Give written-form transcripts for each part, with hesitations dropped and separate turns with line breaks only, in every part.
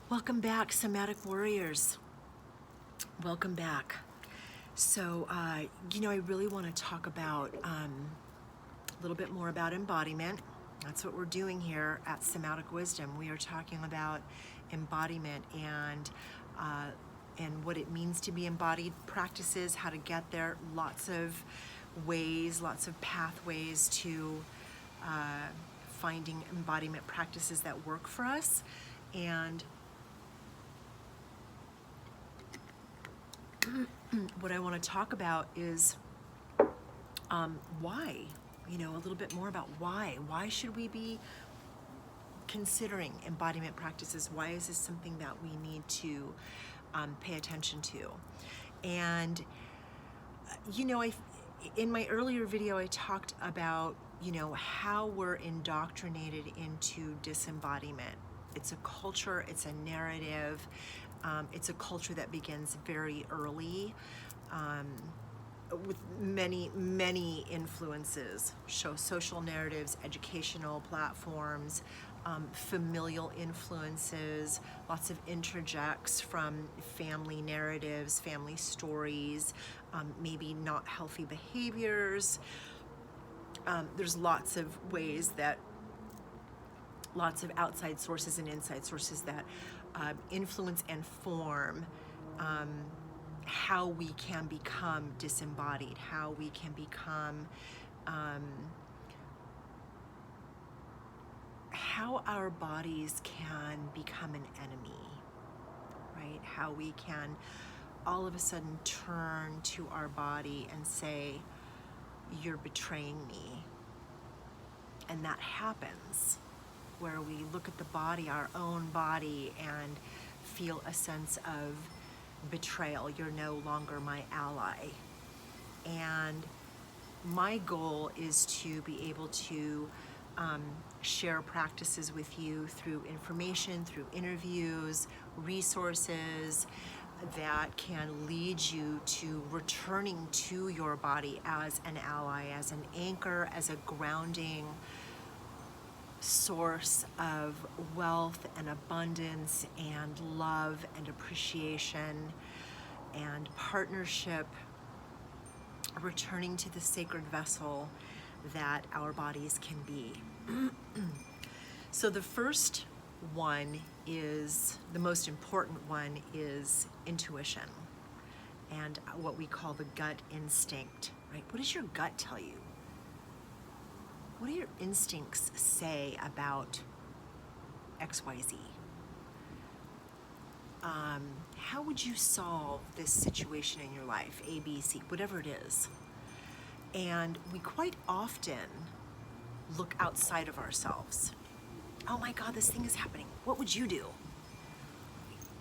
Welcome back, Somatic Warriors. Welcome back. So, I really want to talk about a little bit more about embodiment. That's what we're doing here at Somatic Wisdom. We are talking about embodiment and what it means to be embodied, practices, how to get there, lots of ways, lots of pathways to finding embodiment practices that work for us. And what I want to talk about is why, a little bit more about why. Why should we be considering embodiment practices? Why is this something that we need to pay attention to? And, in my earlier video, I talked about, how we're indoctrinated into disembodiment. It's a culture, it's a narrative, it's a culture that begins very early with many influences, social narratives, educational platforms, familial influences, lots of interjects from family narratives, family stories, maybe not healthy behaviors. There's lots of ways that lots of outside sources and inside sources that influence and form how we can become disembodied, how we can become, how our bodies can become an enemy, right? How we can all of a sudden turn to our body and say, "You're betraying me." And that happens where we look at the body, our own body, and feel a sense of betrayal. You're no longer my ally. And my goal is to be able to share practices with you through information, through interviews, resources that can lead you to returning to your body as an ally, as an anchor, as a grounding source of wealth and abundance and love and appreciation and partnership, returning to the sacred vessel that our bodies can be. So the first one is, the most important one is intuition and what we call the gut instinct, right? What does your gut tell you? What do your instincts say about XYZ? How would you solve this situation in your life, A, B, C, whatever it is? And we quite often look outside of ourselves. Oh my God, this thing is happening. What would you do?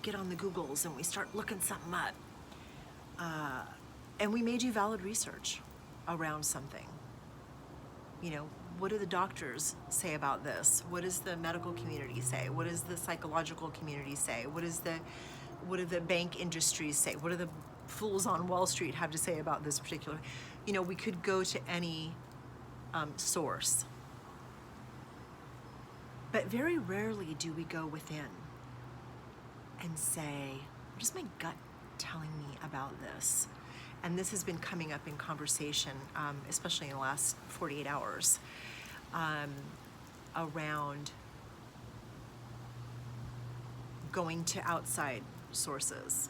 Get on the Googles and we start looking something up. And we may do valid research around something. What do the doctors say about this? What does the medical community say? What does the psychological community say? What do the bank industries say? What do the fools on Wall Street have to say about this particular? We could go to any source. But very rarely do we go within and say, what is my gut telling me about this? And this has been coming up in conversation, especially in the last 48 hours, around going to outside sources.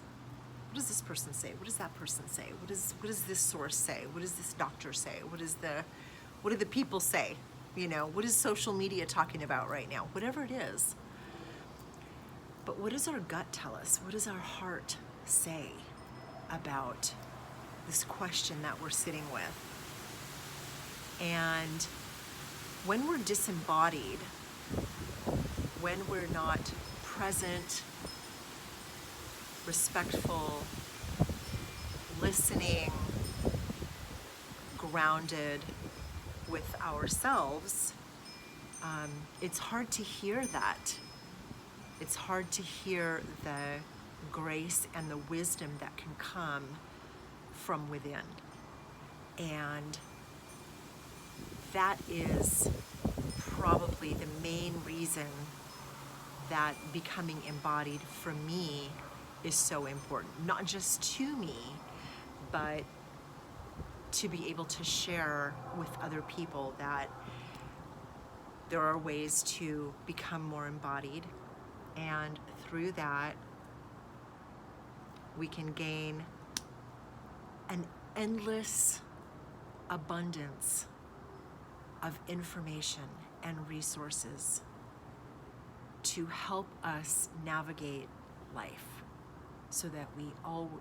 What does this person say? What does that person say? What does this source say? What does this doctor say? What do the people say? What is social media talking about right now? Whatever it is. But what does our gut tell us? What does our heart say about this question that we're sitting with? And when we're disembodied, when we're not present, respectful, listening, grounded with ourselves, it's hard to hear that. It's hard to hear the grace and the wisdom that can come from within. And that is probably the main reason that becoming embodied for me is so important, not just to me, but to be able to share with other people that there are ways to become more embodied, and through that we can gain an endless abundance of information and resources to help us navigate life, so that we all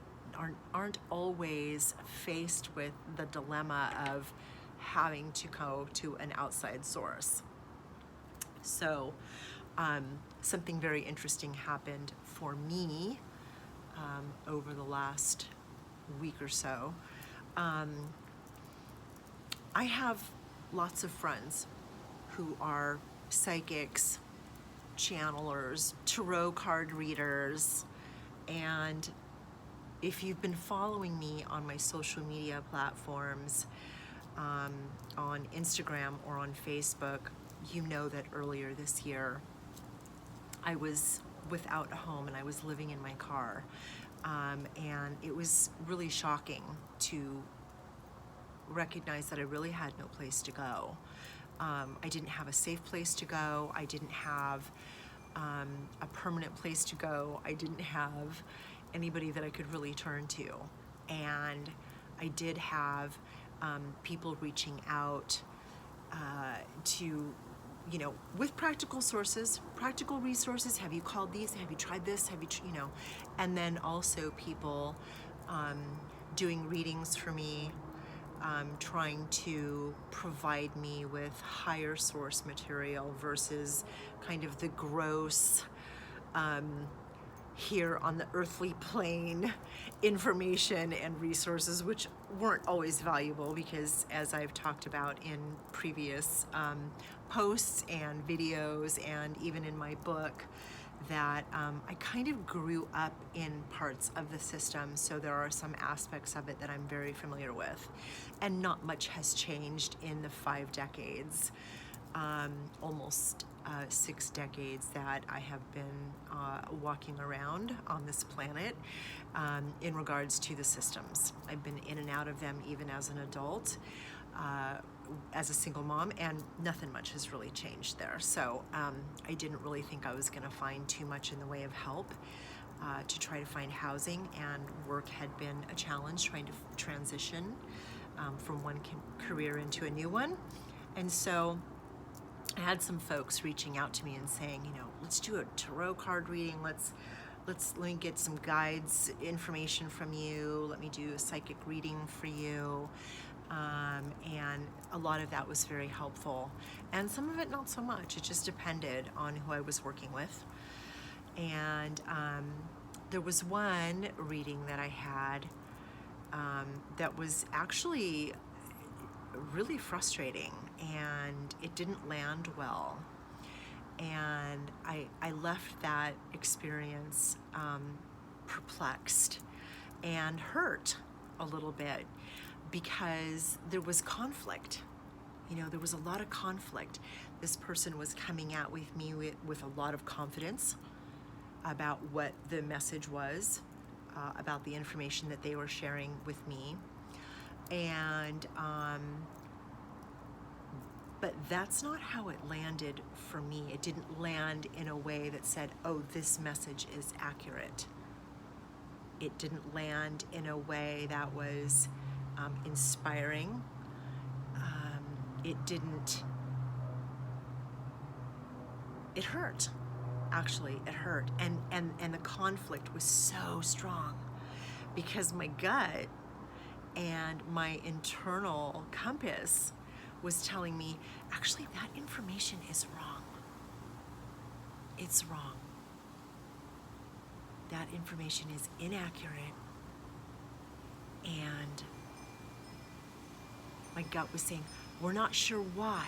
aren't always faced with the dilemma of having to go to an outside source. So something very interesting happened for me over the last week or so. I have lots of friends who are psychics, channelers, tarot card readers, and if you've been following me on my social media platforms, on Instagram or on Facebook, you know that earlier this year I was without a home and I was living in my car, and it was really shocking to recognize that I really had no place to go. I didn't have a safe place to go. I didn't have a permanent place to go. I didn't have anybody that I could really turn to. And I did have people reaching out to, with practical sources, practical resources. Have you called these? Have you tried this? Have you, and then also people doing readings for me, trying to provide me with higher source material versus kind of the gross, here on the earthly plane information and resources, which weren't always valuable, because as I've talked about in previous posts and videos and even in my book, that I kind of grew up in parts of the system, so there are some aspects of it that I'm very familiar with, and not much has changed in the 5 decades, almost 6 decades that I have been walking around on this planet, in regards to the systems. I've been in and out of them even as an adult, as a single mom, and nothing much has really changed there. So I didn't really think I was going to find too much in the way of help to try to find housing, and work had been a challenge, trying to transition from one career into a new one. And so I had some folks reaching out to me and saying, let's do a tarot card reading. Let me get some guides, information from you. Let me do a psychic reading for you. And a lot of that was very helpful. And some of it not so much. It just depended on who I was working with. And there was one reading that I had that was actually really frustrating, and it didn't land well. And I left that experience perplexed and hurt a little bit, because there was conflict. There was a lot of conflict. This person was coming out with me with a lot of confidence about what the message was, about the information that they were sharing with me. And but that's not how it landed for me. It didn't land in a way that said, oh, this message is accurate. It didn't land in a way that was inspiring. It hurt. Actually, it hurt. And the conflict was so strong, because my gut and my internal compass was telling me, actually, that information is wrong. It's wrong. That information is inaccurate. And my gut was saying, we're not sure why,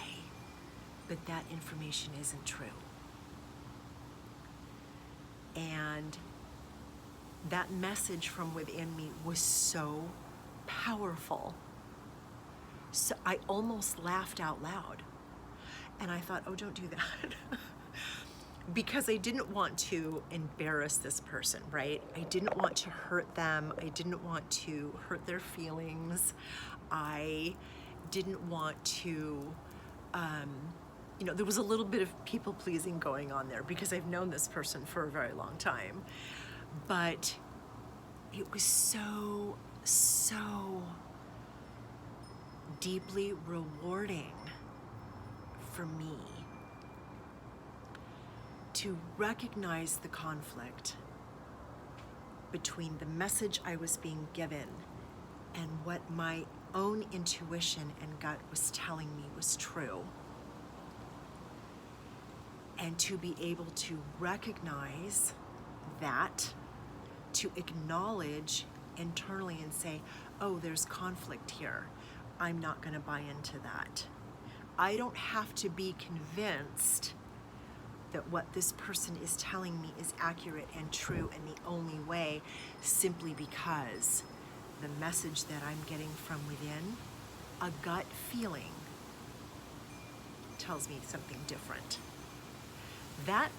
but that information isn't true. And that message from within me was so powerful. So I almost laughed out loud. And I thought, oh, don't do that. because I didn't want to embarrass this person, right? I didn't want to hurt them. I didn't want to hurt their feelings. I didn't want to, there was a little bit of people pleasing going on there because I've known this person for a very long time. But it was so, so deeply rewarding for me to recognize the conflict between the message I was being given and what my own intuition and gut was telling me was true. And to be able to recognize that, to acknowledge internally and say, oh, there's conflict here. I'm not going to buy into that. I don't have to be convinced that what this person is telling me is accurate and true and the only way, simply because the message that I'm getting from within, a gut feeling, tells me something different. That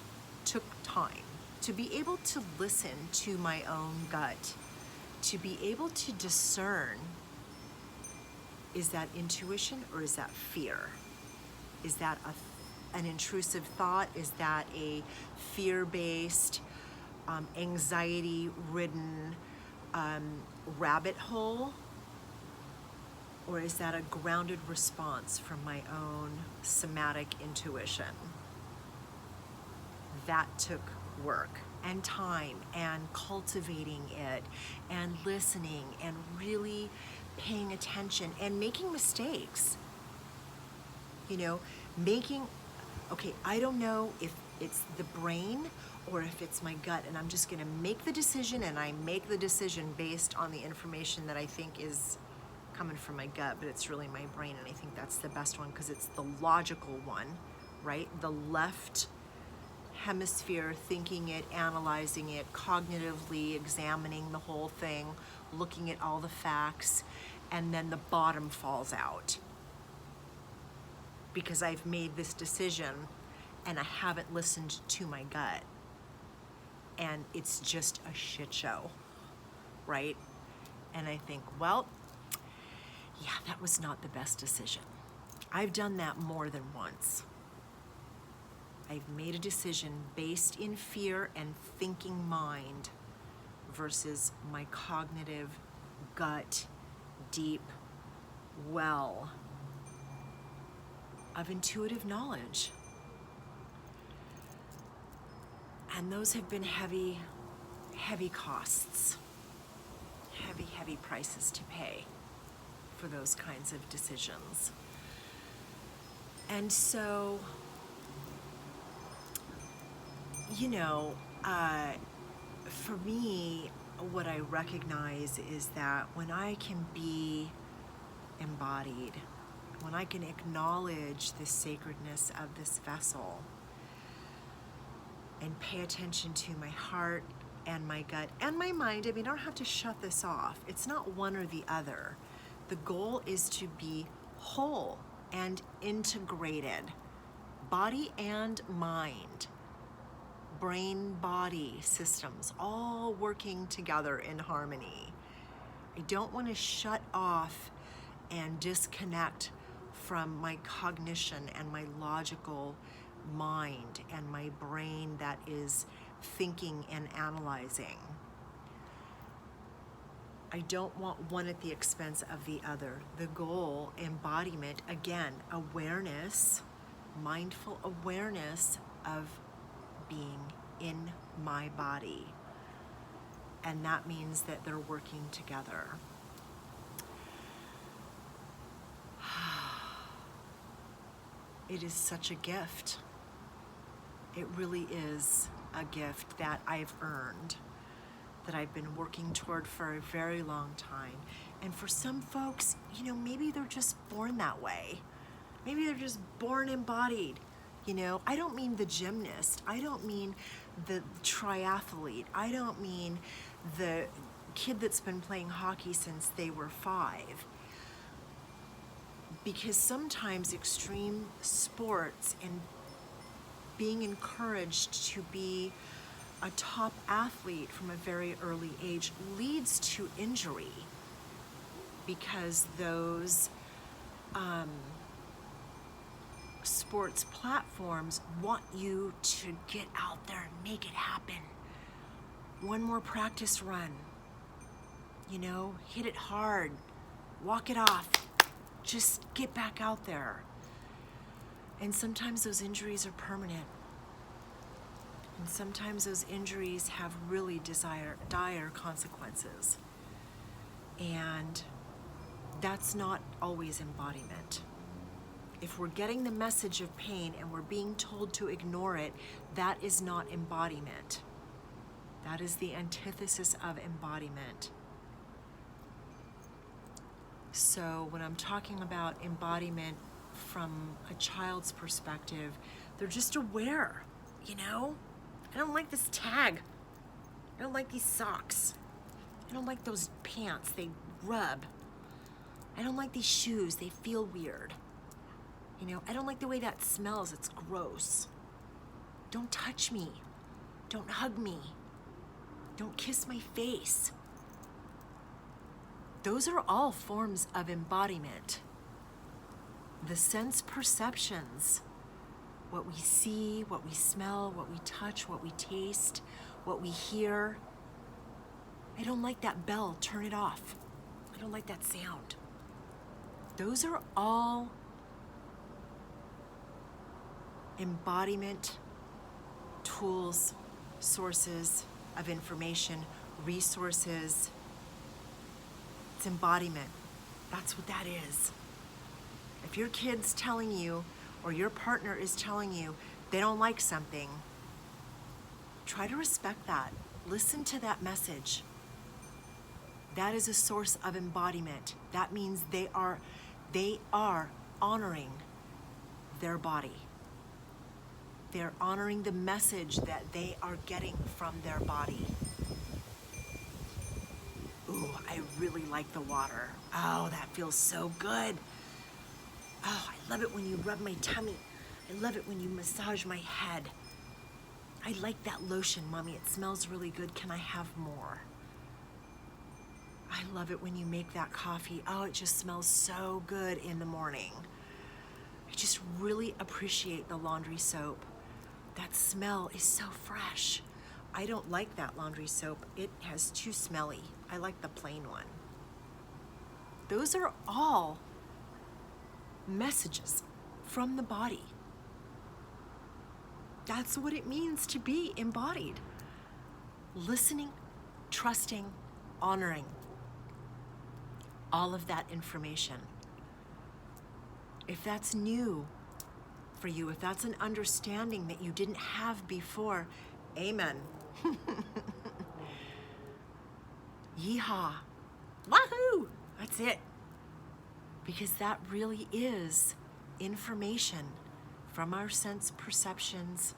took time to be able to listen to my own gut, to be able to discern, is that intuition or is that fear? Is that an intrusive thought? Is that a fear-based, anxiety-ridden rabbit hole? Or is that a grounded response from my own somatic intuition? That took work and time and cultivating it and listening and really paying attention and making mistakes. Okay, I don't know if it's the brain or if it's my gut, and I'm just gonna make the decision, and I make the decision based on the information that I think is coming from my gut, but it's really my brain, and I think that's the best one because it's the logical one, right? The left hemisphere, thinking it, analyzing it, cognitively examining the whole thing, looking at all the facts, and then the bottom falls out because I've made this decision and I haven't listened to my gut, and it's just a shit show, right? And I think, well, yeah, that was not the best decision. I've done that more than once. I've made a decision based in fear and thinking mind versus my cognitive, gut, deep well of intuitive knowledge. And those have been heavy, heavy costs, heavy, heavy prices to pay for those kinds of decisions. And so, for me, what I recognize is that when I can be embodied, when I can acknowledge the sacredness of this vessel and pay attention to my heart and my gut and my mind, I don't have to shut this off. It's not one or the other. The goal is to be whole and integrated, body and mind, brain-body systems, all working together in harmony. I don't want to shut off and disconnect from my cognition and my logical mind and my brain that is thinking and analyzing. I don't want one at the expense of the other. The goal, embodiment, again, awareness, mindful awareness of being in my body. And that means that they're working together. It is such a gift. It really is a gift that I've earned, that I've been working toward for a very long time. And for some folks, maybe they're just born that way. Maybe they're just born embodied. I don't mean the gymnast. I don't mean the triathlete. I don't mean the kid that's been playing hockey since they were 5. Because sometimes extreme sports and being encouraged to be a top athlete from a very early age leads to injury, because those sports platforms want you to get out there and make it happen. One more practice run, hit it hard, walk it off, just get back out there. And sometimes those injuries are permanent. And sometimes those injuries have really dire consequences. And that's not always embodiment. If we're getting the message of pain and we're being told to ignore it, that is not embodiment. That is the antithesis of embodiment. So when I'm talking about embodiment from a child's perspective, they're just aware, I don't like this tag. I don't like these socks. I don't like those pants, they rub. I don't like these shoes, they feel weird. I don't like the way that smells, it's gross. Don't touch me. Don't hug me. Don't kiss my face. Those are all forms of embodiment. The sense perceptions, what we see, what we smell, what we touch, what we taste, what we hear. I don't like that bell, turn it off. I don't like that sound. Those are all embodiment tools, sources of information, resources. It's embodiment. That's what that is. If your kid's telling you, or your partner is telling you they don't like something, try to respect that. Listen to that message. That is a source of embodiment. That means they are honoring their body. They're honoring the message that they are getting from their body. Ooh, I really like the water. Oh, that feels so good. Oh, I love it when you rub my tummy. I love it when you massage my head. I like that lotion, Mommy. It smells really good. Can I have more? I love it when you make that coffee. Oh, it just smells so good in the morning. I just really appreciate the laundry soap. That smell is so fresh. I don't like that laundry soap. It has too smelly. I like the plain one. Those are all messages from the body. That's what it means to be embodied. Listening, trusting, honoring all of that information. If that's new for you, if that's an understanding that you didn't have before, amen. Yeehaw. Wahoo! That's it. Because that really is information from our sense perceptions.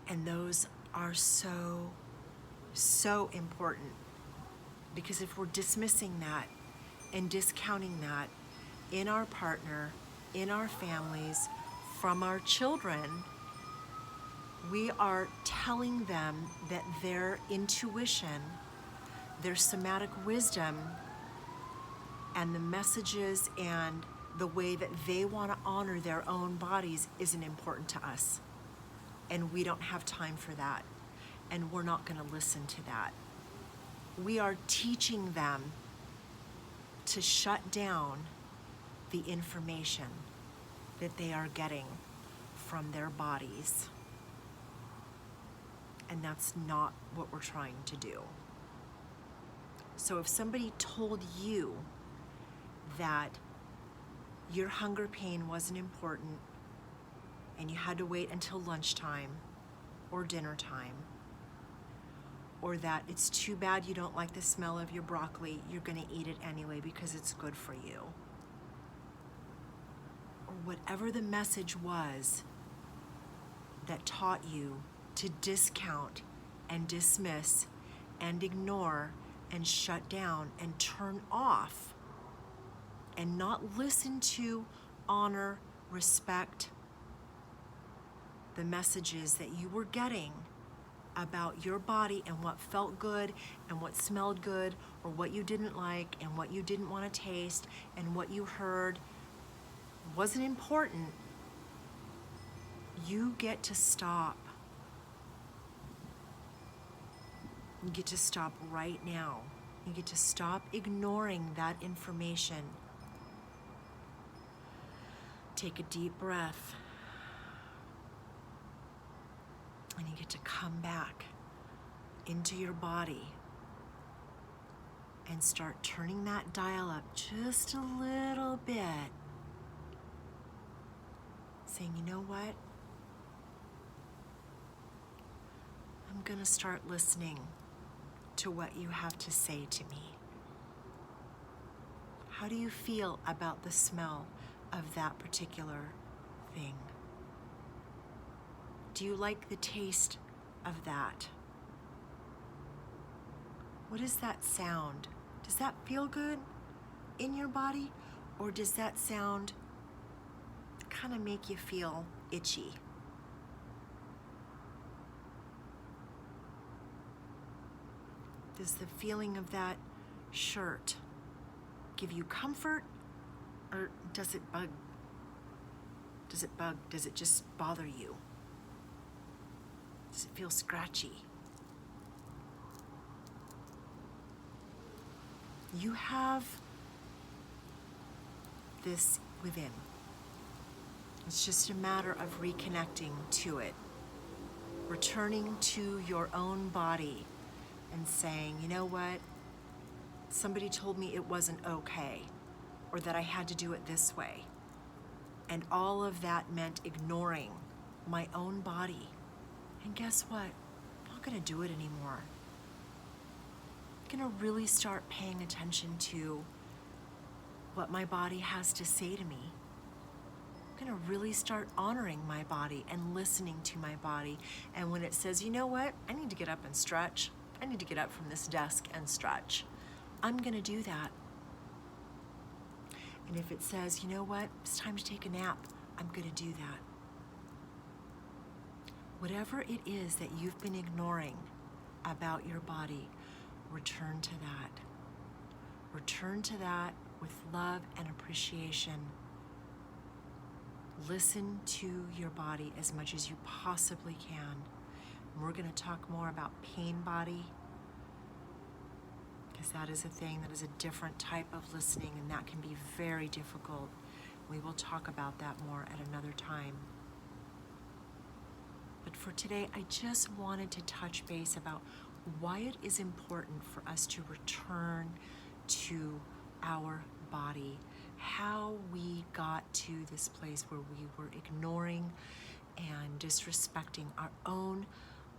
And those are so, so important. Because if we're dismissing that and discounting that in our partner, in our families, from our children, we are telling them that their intuition, their somatic wisdom, and the messages and the way that they want to honor their own bodies isn't important to us. And we don't have time for that. And we're not going to listen to that. We are teaching them to shut down the information that they are getting from their bodies. And that's not what we're trying to do. So if somebody told you that your hunger pain wasn't important and you had to wait until lunchtime or dinner time, or that it's too bad you don't like the smell of your broccoli, you're gonna eat it anyway because it's good for you, or whatever the message was that taught you to discount and dismiss and ignore and shut down and turn off and not listen to, honor, respect, the messages that you were getting about your body and what felt good and what smelled good, or what you didn't like and what you didn't want to taste, and what you heard wasn't important, you get to stop. You get to stop right now. You get to stop ignoring that information. Take a deep breath. And you get to come back into your body and start turning that dial up just a little bit. Saying, you know what? I'm gonna start listening to what you have to say to me. How do you feel about the smell of that particular thing? Do you like the taste of that? What is that sound? Does that feel good in your body? Or does that sound kind of make you feel itchy? Does the feeling of that shirt give you comfort, or does it bug? Does it bug? Does it just bother you? Does it feel scratchy? You have this within. It's just a matter of reconnecting to it, returning to your own body and saying, you know what? Somebody told me it wasn't okay, or that I had to do it this way. And all of that meant ignoring my own body. And guess what? I'm not gonna do it anymore. I'm gonna really start paying attention to what my body has to say to me. I'm gonna really start honoring my body and listening to my body. And when it says, you know what? I need to get up and stretch. I need to get up from this desk and stretch. I'm gonna do that. And if it says, you know what? It's time to take a nap. I'm gonna do that. Whatever it is that you've been ignoring about your body, return to that. Return to that with love and appreciation. Listen to your body as much as you possibly can. And we're going to talk more about pain body, because that is a thing, that is a different type of listening, and that can be very difficult. We will talk about that more at another time. But for today, I just wanted to touch base about why it is important for us to return to our body, how we got to this place where we were ignoring and disrespecting our own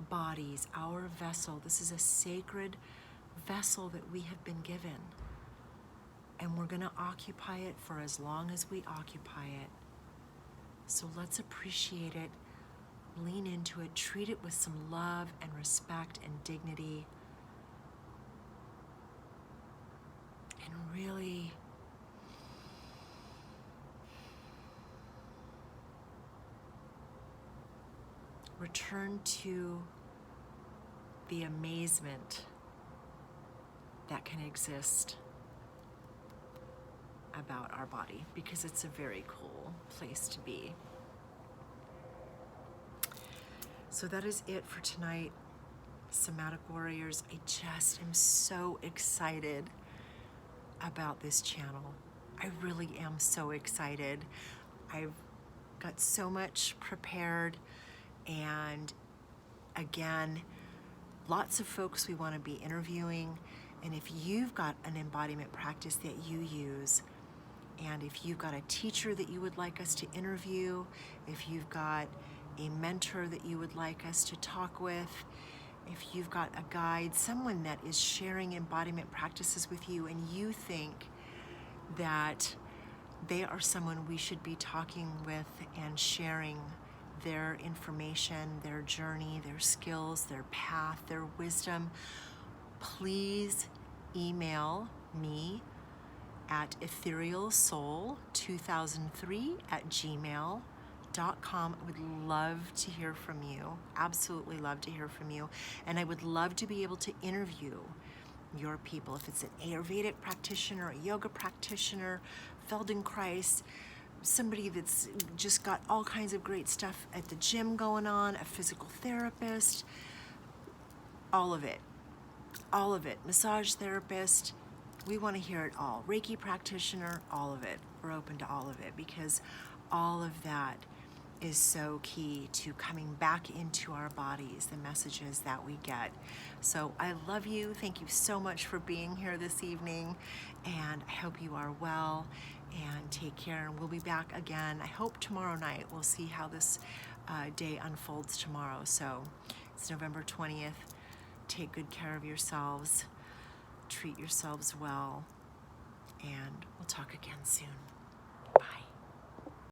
bodies, our vessel. This is a sacred vessel that we have been given, and we're going to occupy it for as long as we occupy it. So let's appreciate it, lean into it, treat it with some love and respect and dignity, and really return to the amazement that can exist about our body, because it's a very cool place to be. So that is it for tonight, Somatic Warriors. I just am so excited about this channel. I really am so excited. I've got so much prepared, and again, lots of folks we want to be interviewing. And if you've got an embodiment practice that you use, and if you've got a teacher that you would like us to interview, if you've got a mentor that you would like us to talk with, if you've got a guide, someone that is sharing embodiment practices with you, and you think that they are someone we should be talking with and sharing their information, their journey, their skills, their path, their wisdom, please email me at etherealsoul2003@gmail.com. befriending.com. I would love to hear from you, absolutely love to hear from you. And I would love to be able to interview your people. If it's an Ayurvedic practitioner, a yoga practitioner, Feldenkrais, somebody that's just got all kinds of great stuff at the gym going on, a physical therapist, all of it, massage therapist, we want to hear it all. Reiki practitioner, all of it. We're open to all of it because all of that is so key to coming back into our bodies, the messages that we get. So I love you. Thank you so much for being here this evening, and I hope you are well, and take care, and we'll be back again. I hope tomorrow night. We'll see how this day unfolds tomorrow. So it's November 20th. Take good care of yourselves, treat yourselves well, and we'll talk again soon.